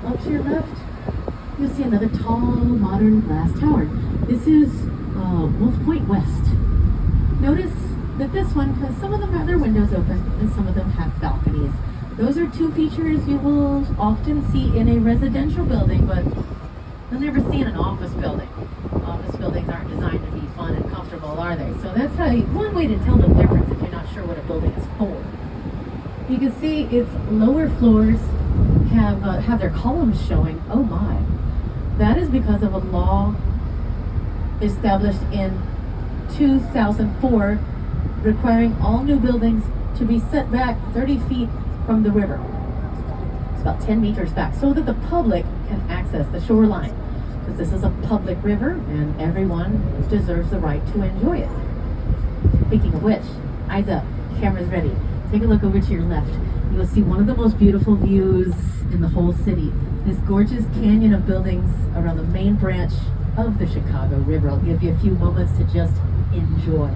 Up to your left, you'll see another tall, modern glass tower. This is Wolf Point West. Notice that this one, because some of them have their windows open and some of them have balconies. Those are two features you will often see in a residential building, but you'll never see in an office building. Office buildings aren't designed to be fun and comfortable, are they? So that's one way to tell the difference if you're not sure what a building is for. You can see its lower floors have their columns showing. Oh my. That is because of a law established in 2004 requiring all new buildings to be set back 30 feet from the river. It's about 10 meters back so that the public can access the shoreline. Because this is a public river and everyone deserves the right to enjoy it. Speaking of which, eyes up, cameras ready. Take a look over to your left. You will see one of the most beautiful views in the whole city. This gorgeous canyon of buildings around the main branch of the Chicago River. I'll give you a few moments to just enjoy.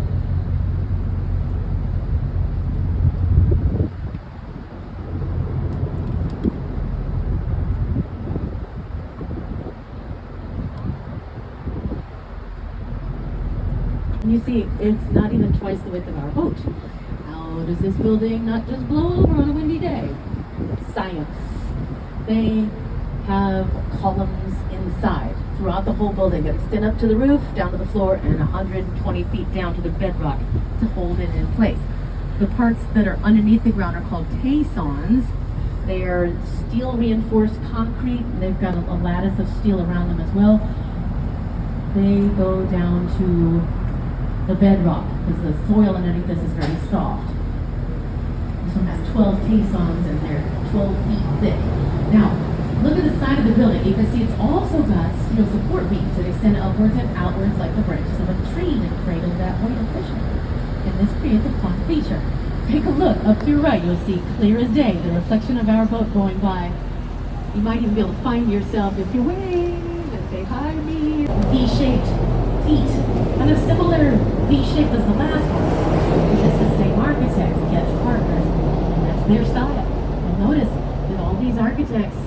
And you see, it's not even twice the width of our boat. How does this building not just blow over on a windy day? Science. They have columns inside throughout the whole building that extend up to the roof, down to the floor, and 120 feet down to the bedrock to hold it in place. The parts that are underneath the ground are called caissons. They are steel reinforced concrete, and they've got a lattice of steel around them as well. They go down to the bedrock because the soil underneath this is very soft. This one has 12 caissons and they're 12 feet thick. Now, look at the side of the building. You can see it's also got steel support beams that extend upwards and outwards like the branches of a tree that cradle that weight efficiently. And this creates a fun feature. Take a look up to your right. You'll see clear as day the reflection of our boat going by. You might even be able to find yourself if you wave and say hi to me. V-shaped feet, kind of similar V-shape as the last one. This is the same architect, Getz Partners, and that's their style. And notice that all these architects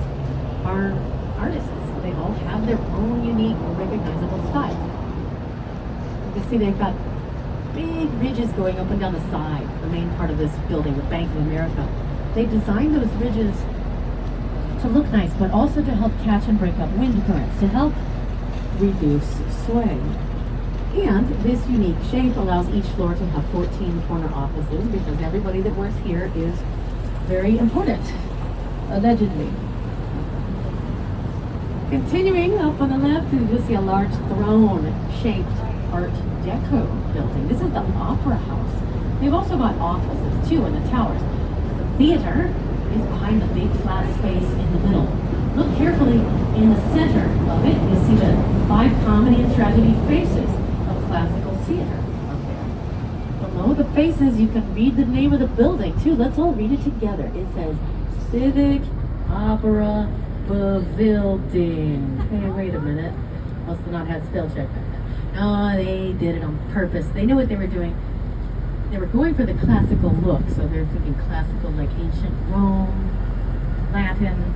are artists. They all have their own unique, recognizable style. You can see they've got big ridges going up and down the side, the main part of this building, the Bank of America. They designed those ridges to look nice, but also to help catch and break up wind currents, to help reduce sway. And this unique shape allows each floor to have 14 corner offices because everybody that works here is very important, allegedly. Continuing up on the left, you'll see a large throne-shaped Art Deco building. This is the Opera House. They've also got offices too in the towers. The theater is behind the big flat space in the middle. Look carefully in the center of it. You'll see the 5 comedy and tragedy faces of classical theater up there. Below the faces, you can read the name of the building too. Let's all read it together. It says Civic Opera Pavilion. Hey, wait a minute. Must have not had spell check back then. No, they did it on purpose. They knew what they were doing. They were going for the classical look, so they're thinking classical like ancient Rome, Latin.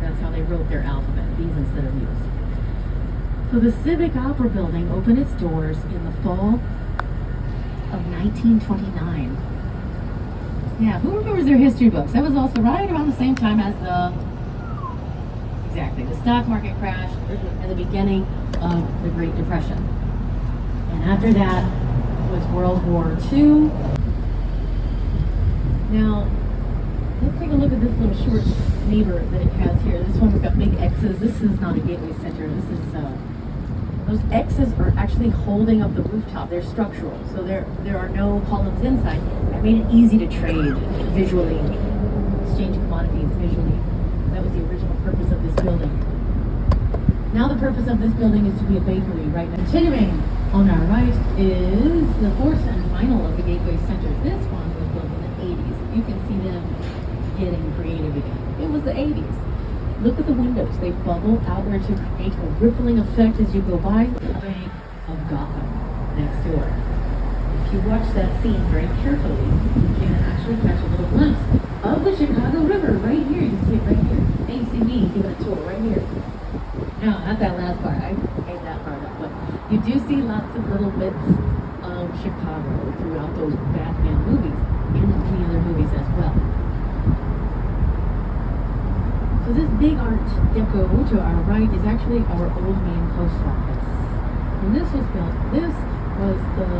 That's how they wrote their alphabet, V's instead of U's. So the Civic Opera Building opened its doors in the fall of 1929. Yeah, who remembers their history books? That was also right around the same time as the stock market crash and the beginning of the Great Depression. And after that was World War II. Now, let's take a look at this little short neighbor that it has here. This one's got big X's. This is not a gateway center. This is those X's are actually holding up the rooftop. They're structural, so there are no columns inside. That made it easy to trade visually, exchange commodities visually. That was the original purpose of this building. Now the purpose of this building is to be a bakery right now. Continuing on our right is the fourth and final of the gateway centers. This one was built in the 80s. You can see them getting creative again. It was the 80s. Look at the windows. They bubble outward to create a rippling effect as you go by the Bank of Gotham next door. If you watch that scene very carefully, you can actually catch a little glimpse of the Chicago River right here. You can see it right here. ACB, give it a tour. No, not that last part. I ate that part up. But you do see lots of little bits of Chicago throughout those Batman movies and in many other movies as well. So this big art deco to our right is actually our old main post office. When this was built, this was the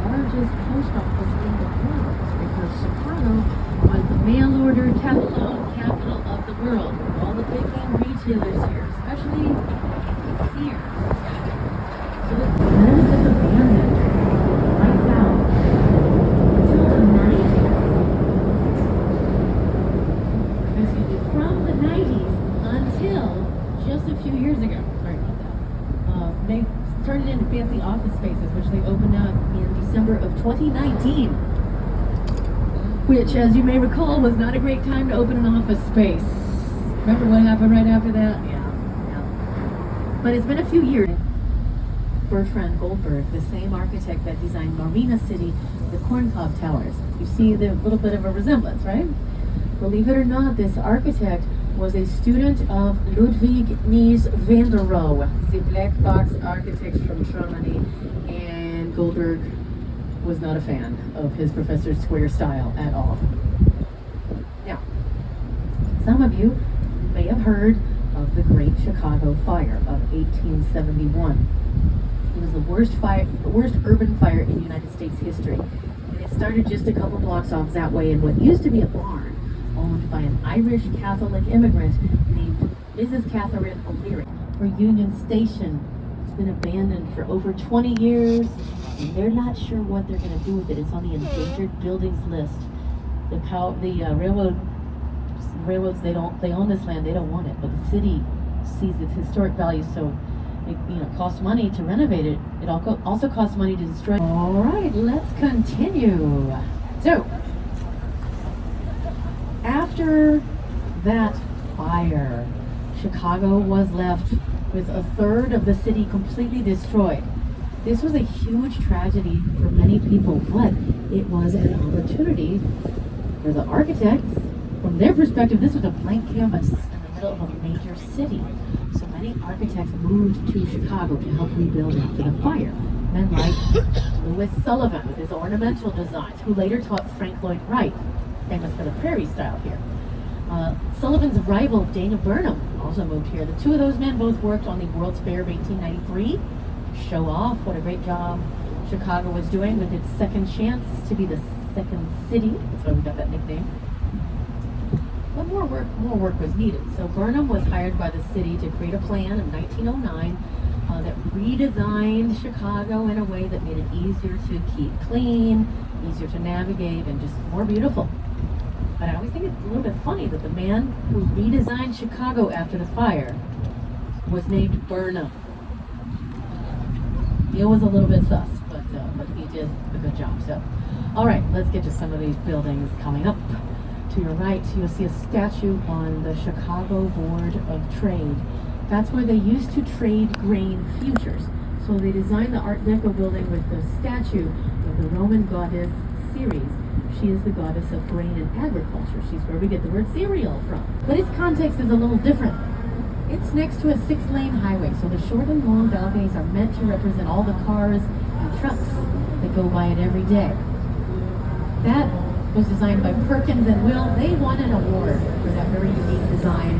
largest post office in the world because Chicago was the mail order capital of the world. All the big name retailers here, especially Sears. So this was just abandoned, lights out, until the 90s. Excuse me, from the 90s until just a few years ago. Sorry about that. They turned it into fancy office spaces, which they opened up in December of 2019. Which, as you may recall, was not a great time to open an office space. Remember what happened right after that? Yeah. But it's been a few years. Bertrand Goldberg, the same architect that designed Marina City, the Corncob Towers. You see the little bit of a resemblance, right? Believe it or not, this architect was a student of Ludwig Mies van der Rohe, the black box architect from Germany, and Goldberg was not a fan of his professor's square style at all. Now, some of you may have heard of the Great Chicago Fire of 1871. It was the worst urban fire in United States history. And it started just a couple blocks off that way in what used to be a barn owned by an Irish Catholic immigrant named Mrs. Catherine O'Leary. For Union Station, it's been abandoned for over 20 years. And they're not sure what they're going to do with it. It's on the endangered buildings list. The railroads they own this land. They don't want it, but the city sees its historic value, so it costs money to renovate it. It also costs money to destroy. All right, let's continue. So after that fire, Chicago was left with a third of the city completely destroyed. This was a huge tragedy for many people, but it was an opportunity for the architects. From their perspective, this was a blank canvas in the middle of a major city. So many architects moved to Chicago to help rebuild after the fire. Men like Louis Sullivan with his ornamental designs, who later taught Frank Lloyd Wright, famous for the prairie style here. Sullivan's rival, Dana Burnham, also moved here. The two of those men both worked on the World's Fair of 1893. Show off what a great job Chicago was doing with its second chance to be the second city. That's why we got that nickname. But more work was needed. So Burnham was hired by the city to create a plan in 1909 that redesigned Chicago in a way that made it easier to keep clean, easier to navigate, and just more beautiful. But I always think it's a little bit funny that the man who redesigned Chicago after the fire was named Burnham. It was a little bit sus, but he did a good job. So, all right, let's get to some of these buildings coming up. To your right, you'll see a statue on the Chicago Board of Trade. That's where they used to trade grain futures. So they designed the Art Deco building with the statue of the Roman goddess Ceres. She is the goddess of grain and agriculture. She's where we get the word cereal from. But its context is a little different. It's next to a 6-lane highway, so the short and long balconies are meant to represent all the cars and trucks that go by it every day. That was designed by Perkins and Will. They won an award for that very unique design.